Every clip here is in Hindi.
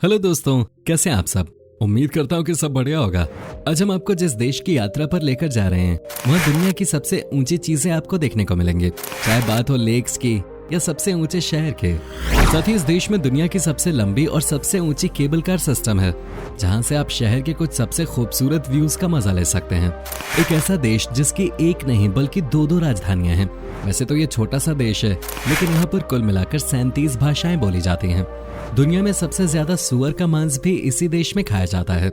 हेलो दोस्तों, कैसे हैं आप सब। उम्मीद करता हूँ कि सब बढ़िया होगा। आज हम आपको जिस देश की यात्रा पर लेकर जा रहे हैं वहाँ दुनिया की सबसे ऊंची चीजें आपको देखने को मिलेंगी, चाहे बात हो लेक्स की या सबसे ऊंचे शहर के। साथ ही इस देश में दुनिया की सबसे लंबी और सबसे ऊंची केबल कार सिस्टम है, जहाँ से आप शहर के कुछ सबसे खूबसूरत व्यूज का मजा ले सकते हैं। एक ऐसा देश जिसकी एक नहीं बल्कि दो राजधानियां हैं। वैसे तो ये छोटा सा देश है, लेकिन यहाँ पर कुल मिलाकर 37 भाषाएं बोली जाती हैं। दुनिया में सबसे ज्यादा सुअर का मांस भी इसी देश में खाया जाता है।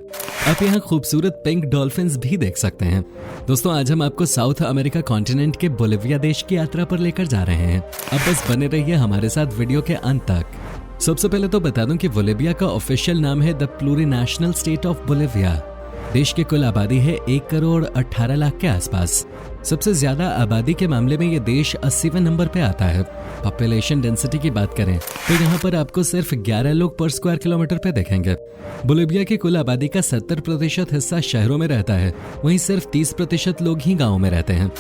आप यहाँ खूबसूरत पिंक डॉल्फिन्स भी देख सकते हैं। दोस्तों, आज हम आपको साउथ अमेरिका कॉन्टिनेंट के बोलिविया देश की यात्रा पर लेकर जा रहे हैं। अब बस बने रहिए हमारे साथ वीडियो के अंत तक। सबसे पहले तो बता दूं कि बोलिविया का ऑफिशियल नाम है द प्लूरिनेशनल स्टेट ऑफ बोलिविया। देश की कुल आबादी है 1 करोड़ 18 लाख के आसपास। सबसे ज्यादा आबादी के मामले में ये देश 80वें नंबर पे आता है। पॉपुलेशन डेंसिटी की बात करें तो यहाँ पर आपको सिर्फ 11 लोग पर स्क्वायर किलोमीटर पे देखेंगे। बोलिविया की कुल आबादी का 70% हिस्सा शहरों में रहता है, वहीं सिर्फ 30% लोग ही गाँव में रहते हैं।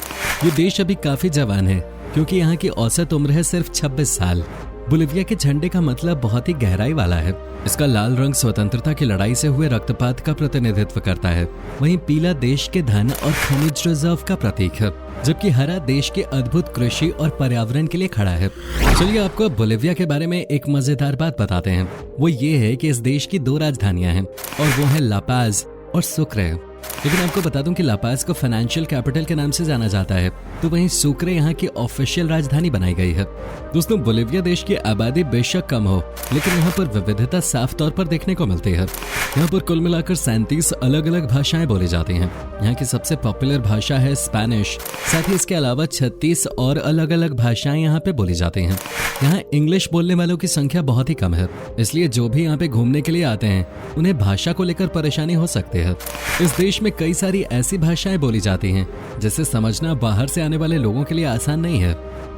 ये देश अभी काफी जवान है क्योंकि यहाँ की औसत उम्र है सिर्फ 26 साल। बोलिविया के झंडे का मतलब बहुत ही गहराई वाला है। इसका लाल रंग स्वतंत्रता की लड़ाई से हुए रक्तपात का प्रतिनिधित्व करता है, वहीं पीला देश के धन और खनिज रिजर्व का प्रतीक है, जबकि हरा देश के अद्भुत कृषि और पर्यावरण के लिए खड़ा है। चलिए आपको बोलिविया के बारे में एक मजेदार बात बताते हैं। वो ये है कि इस देश की 2 राजधानियां हैं और वो है ला पाज और सुक्रे। लेकिन आपको बता दूं कि ला पाज को फाइनेंशियल कैपिटल के नाम से जाना जाता है, तो वहीं सुक्रे यहाँ की ऑफिशियल राजधानी बनाई गई है। दोस्तों, बोलिविया देश की आबादी बेशक कम हो, लेकिन यहाँ पर विविधता साफ तौर पर देखने को मिलती है। यहाँ पर कुल मिलाकर 37 अलग अलग भाषाएं बोली जाती हैं। यहाँ की सबसे पॉपुलर भाषा है स्पेनिश। साथ ही इसके अलावा 36 और अलग अलग भाषाएं यहाँ पे बोली जाती हैं। यहाँ इंग्लिश बोलने वालों की संख्या बहुत ही कम है, इसलिए जो भी यहाँ पे घूमने के लिए आते हैं उन्हें भाषा को लेकर परेशानी हो सकती है। इस देश में कई सारी ऐसी भाषाएं बोली जाती हैं जिसे समझना बाहर से आने वाले लोगों के लिए आसान नहीं है।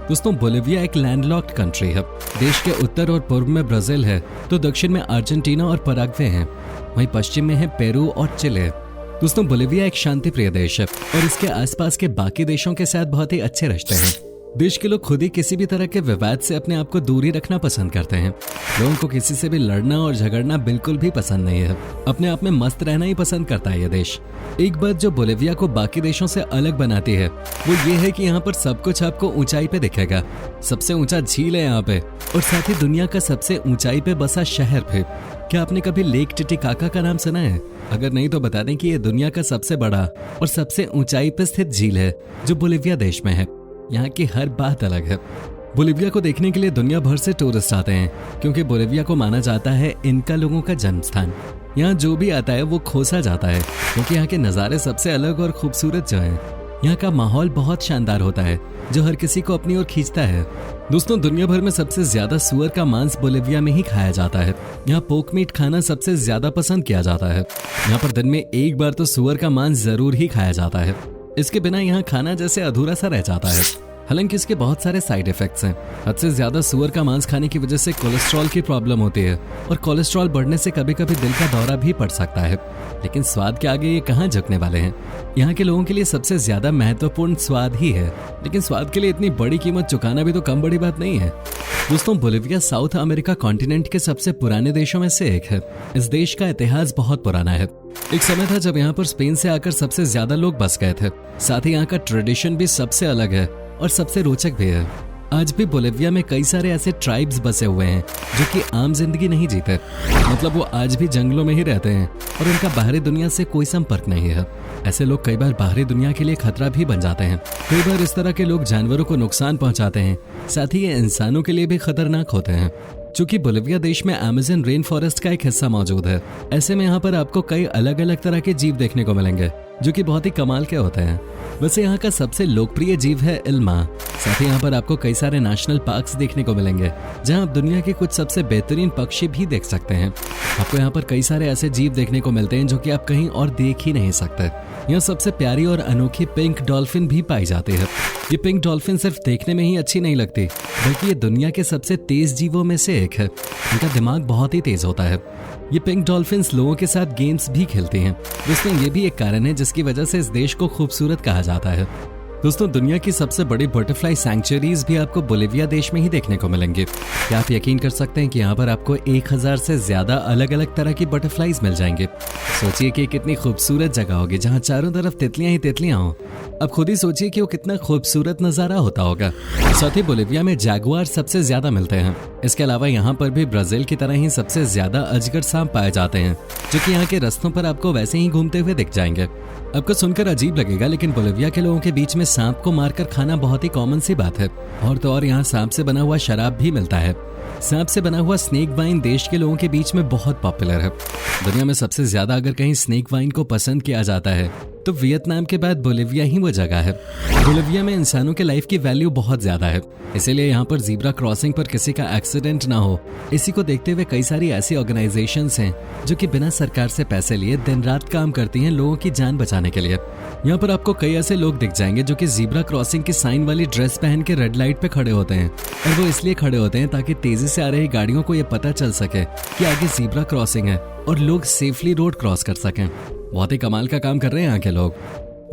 दोस्तों, बोलिविया एक लैंडलॉक्ड कंट्री है। देश के उत्तर और पूर्व में ब्राजील है, तो दक्षिण में अर्जेंटीना और पराग्वे हैं। वहीं पश्चिम में है पेरू और चिले। दोस्तों, बोलिविया एक शांति प्रिय देश है और इसके आसपास के बाकी देशों के साथ बहुत ही अच्छे रिश्ते हैं। देश के लोग खुद ही किसी भी तरह के विवाद से अपने आप को दूरी रखना पसंद करते हैं। लोगों को किसी से भी लड़ना और झगड़ना बिल्कुल भी पसंद नहीं है। अपने आप में मस्त रहना ही पसंद करता है ये देश। एक बात जो बोलिविया को बाकी देशों से अलग बनाती है वो ये है कि यहाँ पर सब कुछ आपको ऊंचाई पे दिखेगा। सबसे ऊंचा झील है यहाँ पे, और साथ ही दुनिया का सबसे ऊंचाई पे बसा शहर पे। क्या आपने कभी लेक टिटिकाका का नाम सुना है? अगर नहीं तो बता दें कि ये दुनिया का सबसे बड़ा और सबसे ऊंचाई पे स्थित झील है जो बोलिविया देश में है। यहाँ की हर बात अलग है। बोलिविया को देखने के लिए दुनिया भर से टूरिस्ट आते हैं, क्योंकि बोलिविया को माना जाता है इनका लोगों का जन्म स्थान। यहाँ जो भी आता है वो खोसा जाता है, क्योंकि यहाँ के नज़ारे सबसे अलग और खूबसूरत जो हैं। यहाँ का माहौल बहुत शानदार होता है जो हर किसी को अपनी ओर खींचता है। दोस्तों, दुनिया भर में सबसे ज्यादा सुअर का मांस बोलिविया में ही खाया जाता है। यहाँ पोक मीट खाना सबसे ज्यादा पसंद किया जाता है। यहाँ पर दिन में एक बार तो सुअर का मांस जरूर ही खाया जाता है। इसके बिना यहाँ खाना जैसे अधूरा सा रह जाता है। हालांकि इसके बहुत सारे साइड इफेक्ट्स हैं। हद से ज्यादा सुअर का मांस खाने की वजह से कोलेस्ट्रॉल की प्रॉब्लम होती है, और कोलेस्ट्रॉल बढ़ने से कभी कभी दिल का दौरा भी पड़ सकता है। लेकिन स्वाद के आगे ये कहाँ झुकने वाले हैं। यहाँ के लोगों के लिए सबसे ज्यादा महत्वपूर्ण स्वाद ही है, लेकिन स्वाद के लिए इतनी बड़ी कीमत चुकाना भी तो कम बड़ी बात नहीं है। दोस्तों, बोलिविया साउथ अमेरिका कॉन्टिनेंट के सबसे पुराने देशों में से एक है। इस देश का इतिहास बहुत पुराना है। एक समय था जब यहाँ पर स्पेन से आकर सबसे ज्यादा लोग बस गए थे। साथ ही यहाँ का ट्रेडिशन भी सबसे अलग है और सबसे रोचक भी है। आज भी बोलिविया में कई सारे ऐसे ट्राइब्स बसे हुए हैं जो कि आम जिंदगी नहीं जीते। मतलब वो आज भी जंगलों में ही रहते हैं और उनका बाहरी दुनिया से कोई संपर्क नहीं है। ऐसे लोग कई बार बाहरी दुनिया के लिए खतरा भी बन जाते हैं। कई बार इस तरह के लोग जानवरों को नुकसान पहुंचाते हैं, साथ ही ये इंसानों के लिए भी खतरनाक होते हैं। चूंकि बोलिविया देश में अमेज़न रेन फॉरेस्ट का एक हिस्सा मौजूद है, ऐसे में यहाँ पर आपको कई अलग अलग तरह के जीव देखने को मिलेंगे जो कि बहुत ही कमाल के होते हैं। वैसे यहाँ का सबसे लोकप्रिय जीव है इल्मा। साथ ही यहाँ पर आपको कई सारे नेशनल पार्क्स देखने को मिलेंगे, जहाँ आप दुनिया के कुछ सबसे बेहतरीन पक्षी भी देख सकते हैं। आपको यहाँ पर कई सारे ऐसे जीव देखने को मिलते हैं जो कि आप कहीं और देख ही नहीं सकते। यहाँ सबसे प्यारी और अनोखी पिंक डॉल्फिन भी पाई जाती है। ये पिंक डॉल्फिन सिर्फ देखने में ही अच्छी नहीं लगती, बल्कि ये दुनिया के सबसे तेज जीवों में से एक है। इनका दिमाग बहुत ही तेज होता है। ये पिंक डॉल्फिन्स लोगों के साथ गेम्स भी खेलती हैं। दोस्तों, ये भी एक कारण है जिसकी वजह से इस देश को खूबसूरत कहा जाता है। दोस्तों, दुनिया की सबसे बड़ी बटरफ्लाई सैंक्चुरीज भी आपको बोलिविया देश में ही देखने को मिलेंगे। क्या आप यकीन कर सकते हैं कि यहाँ पर आपको 1000 से ज्यादा अलग अलग तरह की बटरफ्लाईज मिल जाएंगे। सोचिए कि कितनी खूबसूरत जगह होगी जहाँ चारों तरफ तितलियां ही तितलियां हो। अब खुद ही सोचिए कि वो कितना खूबसूरत नजारा होता होगा। साथ ही बोलिविया में जैगुआर सबसे ज्यादा मिलते हैं। इसके अलावा यहाँ पर भी ब्राजील की तरह ही सबसे ज्यादा अजगर सांप पाए जाते हैं, जो कि यहाँ के रास्तों पर आपको वैसे ही घूमते हुए दिख जाएंगे। आपको सुनकर अजीब लगेगा, लेकिन बोलिविया के लोगों के बीच में सांप को मारकर खाना बहुत ही कॉमन सी बात है। और तो और यहाँ सांप से बना हुआ शराब भी मिलता है। सांप से बना हुआ स्नेक वाइन देश के लोगों के बीच में बहुत पॉपुलर है। दुनिया में सबसे ज्यादा अगर कहीं स्नेक वाइन को पसंद किया जाता है तो वियतनाम के बाद बोलिविया ही वो जगह है। बोलिविया में इंसानों के लाइफ की वैल्यू बहुत ज्यादा है, इसीलिए यहाँ पर जीब्रा क्रॉसिंग पर किसी का एक्सीडेंट ना हो, इसी को देखते हुए कई सारी ऐसी ऑर्गेनाइजेशंस हैं जो कि बिना सरकार से पैसे लिए दिन रात काम करती हैं लोगों की जान बचाने के लिए। यहाँ पर आपको कई ऐसे लोग दिख जाएंगे जो कि जीब्रा क्रॉसिंग की साइन वाली ड्रेस पहन के रेड लाइट पे खड़े होते हैं, और वो इसलिए खड़े होते हैं ताकि तेजी से आ रही गाड़ियों को ये पता चल सके कि आगे जीब्रा क्रॉसिंग है और लोग सेफली रोड क्रॉस कर सकें। बहुत ही कमाल का काम कर रहे हैं यहाँ के लोग।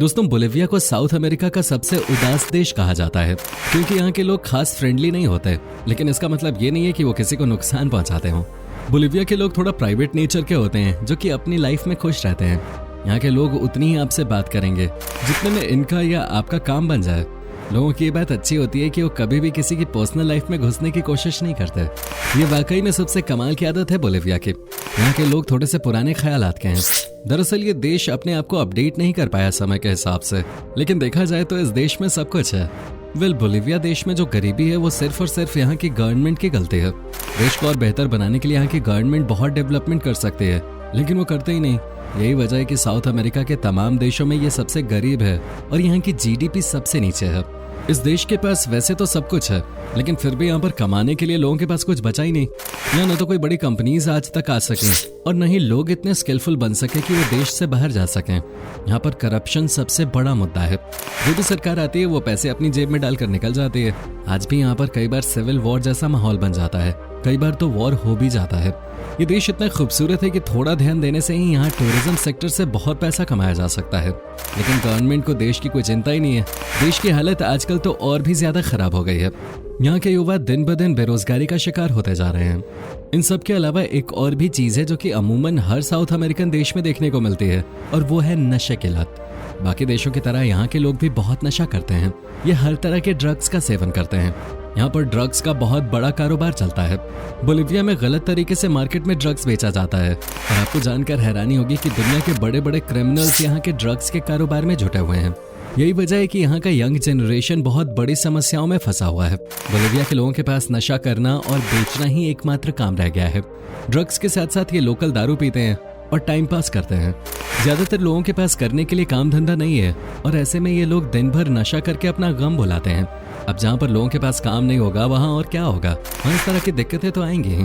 दोस्तों, बोलिविया को साउथ अमेरिका का सबसे उदास देश कहा जाता है, क्योंकि यहाँ के लोग खास फ्रेंडली नहीं होते, लेकिन इसका मतलब ये नहीं है कि वो किसी को नुकसान पहुंचाते हों। बोलिविया के लोग थोड़ा प्राइवेट नेचर के होते हैं, जो कि अपनी लाइफ में खुश रहते हैं। यहाँ के लोग उतनी ही आपसे बात करेंगे जितने में इनका या आपका काम बन जाए। लोगों की ये बात अच्छी होती है कि वो कभी भी किसी की पर्सनल लाइफ में घुसने की कोशिश नहीं करते। ये वाकई में सबसे कमाल की आदत है बोलिविया की। यहाँ के लोग थोड़े से पुराने ख्यालात के हैं। दरअसल ये देश अपने आप को अपडेट नहीं कर पाया समय के हिसाब से, लेकिन देखा जाए तो इस देश में सब कुछ है। बोलिविया देश में जो गरीबी है वो सिर्फ और सिर्फ यहाँ की गवर्नमेंट की गलती है। देश को और बेहतर बनाने के लिए यहाँ की गवर्नमेंट बहुत डेवलपमेंट कर सकती है, लेकिन वो करते ही नहीं। यही वजह है कि साउथ अमेरिका के तमाम देशों में ये सबसे गरीब है और यहाँ की जीडीपी सबसे नीचे है। इस देश के पास वैसे तो सब कुछ है, लेकिन फिर भी यहाँ पर कमाने के लिए लोगों के पास कुछ बचा ही नहीं। यहाँ न तो कोई बड़ी कंपनीज आज तक आ सकें और न ही लोग इतने स्किलफुल बन सके कि वो देश से बाहर जा सकें। यहाँ पर करप्शन सबसे बड़ा मुद्दा है। जो भी सरकार आती है वो पैसे अपनी जेब में डालकर निकल जाती है। आज भी यहाँ पर कई बार सिविल वॉर जैसा माहौल बन जाता है, कई बार तो वॉर हो भी जाता है। ये देश इतना खूबसूरत है कि थोड़ा ध्यान देने से ही यहाँ टूरिज्म सेक्टर से बहुत पैसा कमाया जा सकता है, लेकिन गवर्नमेंट को देश की कोई चिंता ही नहीं है। देश की हालत आजकल तो और भी ज्यादा खराब हो गई है। यहाँ के युवा दिन ब दिन बेरोजगारी का शिकार होते जा रहे हैं। इन सब के अलावा एक और भी चीज है जो कि अमूमन हर साउथ अमेरिकन देश में देखने को मिलती है, और वो है नशे की लत। बाकी देशों की तरह यहाँ के लोग भी बहुत नशा करते हैं। ये हर तरह के ड्रग्स का सेवन करते हैं। यहाँ पर ड्रग्स का बहुत बड़ा कारोबार चलता है। बोलिविया में गलत तरीके से मार्केट में ड्रग्स बेचा जाता है, और आपको जानकर हैरानी होगी कि दुनिया के बड़े बड़े क्रिमिनल्स यहाँ के ड्रग्स के कारोबार में जुटे हुए हैं। यही वजह है कि यहाँ का यंग जनरेशन बहुत बड़ी समस्याओं में फंसा हुआ है। बोलिविया के लोगों के पास नशा करना और बेचना ही एकमात्र काम रह गया है। ड्रग्स के साथ साथ ये लोकल दारू पीते हैं और टाइम पास करते हैं। ज्यादातर लोगों के पास करने के लिए काम धंधा नहीं है, और ऐसे में ये लोग दिन भर नशा करके अपना गम भुलाते हैं। अब जहाँ पर लोगों के पास काम नहीं होगा वहाँ और क्या होगा, वहाँ इस तरह की दिक्कतें तो आएंगी ही।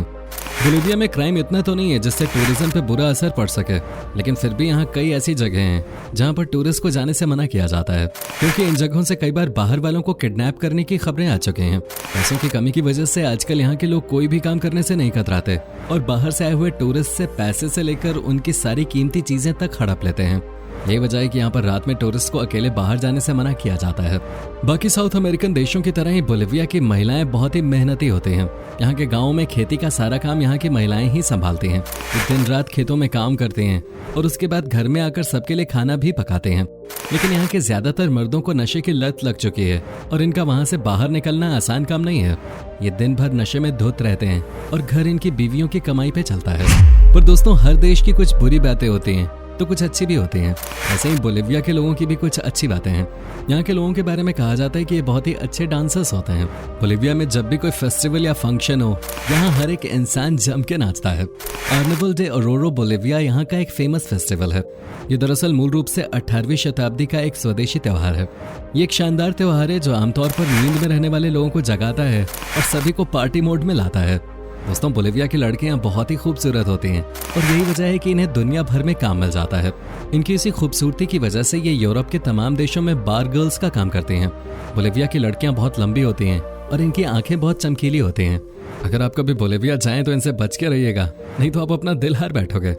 बोलिविया में क्राइम इतना तो नहीं है जिससे टूरिज्म पे बुरा असर पड़ सके, लेकिन फिर भी यहाँ कई ऐसी जगह हैं जहाँ पर टूरिस्ट को जाने से मना किया जाता है, क्योंकि इन जगहों से कई बार बाहर वालों को किडनैप करने की खबरें आ चुकी हैं। पैसों की कमी की वजह से आजकल यहाँ के लोग कोई भी काम करने से नहीं कतराते, और बाहर से आए हुए टूरिस्ट से पैसे से लेकर उनकी सारी कीमती चीजें तक हड़प लेते हैं। यही वजह है कि यहाँ पर रात में टूरिस्ट को अकेले बाहर जाने से मना किया जाता है। बाकी साउथ अमेरिकन देशों की तरह ही बोलिविया की महिलाएं बहुत ही मेहनती होती हैं। यहाँ के गाँव में खेती का सारा काम यहाँ की महिलाएं ही संभालती हैं। वो दिन रात खेतों में काम करती हैं और उसके बाद घर में आकर सबके लिए खाना भी पकाते हैं। लेकिन यहाँ के ज्यादातर मर्दों को नशे की लत लग चुकी है, और इनका वहाँ से बाहर निकलना आसान काम नहीं है। ये दिन भर नशे में धुत रहते हैं और घर इनकी बीवियों की कमाई पे चलता है। पर दोस्तों, हर देश की कुछ बुरी बातें होती हैं तो कुछ अच्छी भी होती हैं। ऐसे ही बोलिविया के लोगों की भी कुछ अच्छी बातें हैं। यहाँ के लोगों के बारे में कहा जाता है कि ये बहुत ही अच्छे डांसर्स होते हैं। बोलिविया में जब भी कोई फेस्टिवल या फंक्शन हो, यहाँ हर एक इंसान जम के नाचता है। कार्निवल डे ऑरोरो बोलिविया यहाँ का एक फेमस फेस्टिवल है। ये दरअसल मूल रूप से 18वीं शताब्दी का एक स्वदेशी त्योहार है। ये एक शानदार त्योहार है जो आमतौर पर नींद में रहने वाले लोगों को जगाता है और सभी को पार्टी मोड में लाता है। दोस्तों, बोलिविया की लड़कियां बहुत ही खूबसूरत होती हैं, और यही वजह है कि इन्हें दुनिया भर में काम मिल जाता है। इनकी इसी खूबसूरती की वजह से ये यूरोप के तमाम देशों में बार गर्ल्स का काम करती हैं। बोलिविया की लड़कियां बहुत लंबी होती हैं और इनकी आंखें बहुत चमकीली होती हैं। अगर आप कभी बोलिविया जाएं तो इनसे बच के रहिएगा, नहीं तो आप अपना दिल हार बैठोगे।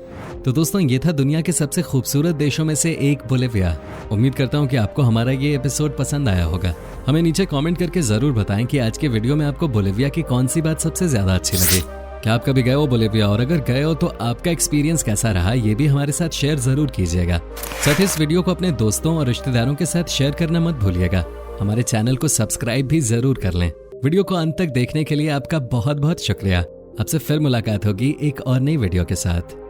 तो दोस्तों, ये था दुनिया के सबसे खूबसूरत देशों में से एक बोलिविया। उम्मीद करता हूँ कि आपको हमारा ये एपिसोड पसंद आया होगा। हमें नीचे कमेंट करके जरूर बताएं कि आज के वीडियो में आपको बोलिविया की कौन सी बात सबसे ज्यादा अच्छी लगी। क्या आप कभी गए हो बोलिविया, और अगर गए हो तो आपका एक्सपीरियंस कैसा रहा, ये भी हमारे साथ शेयर जरूर कीजिएगा। साथ ही इस वीडियो को अपने दोस्तों और रिश्तेदारों के साथ शेयर करना मत भूलिएगा। हमारे चैनल को सब्सक्राइब भी जरूर कर लें। वीडियो को अंत तक देखने के लिए आपका बहुत बहुत शुक्रिया। आपसे फिर मुलाकात होगी एक और नई वीडियो के साथ।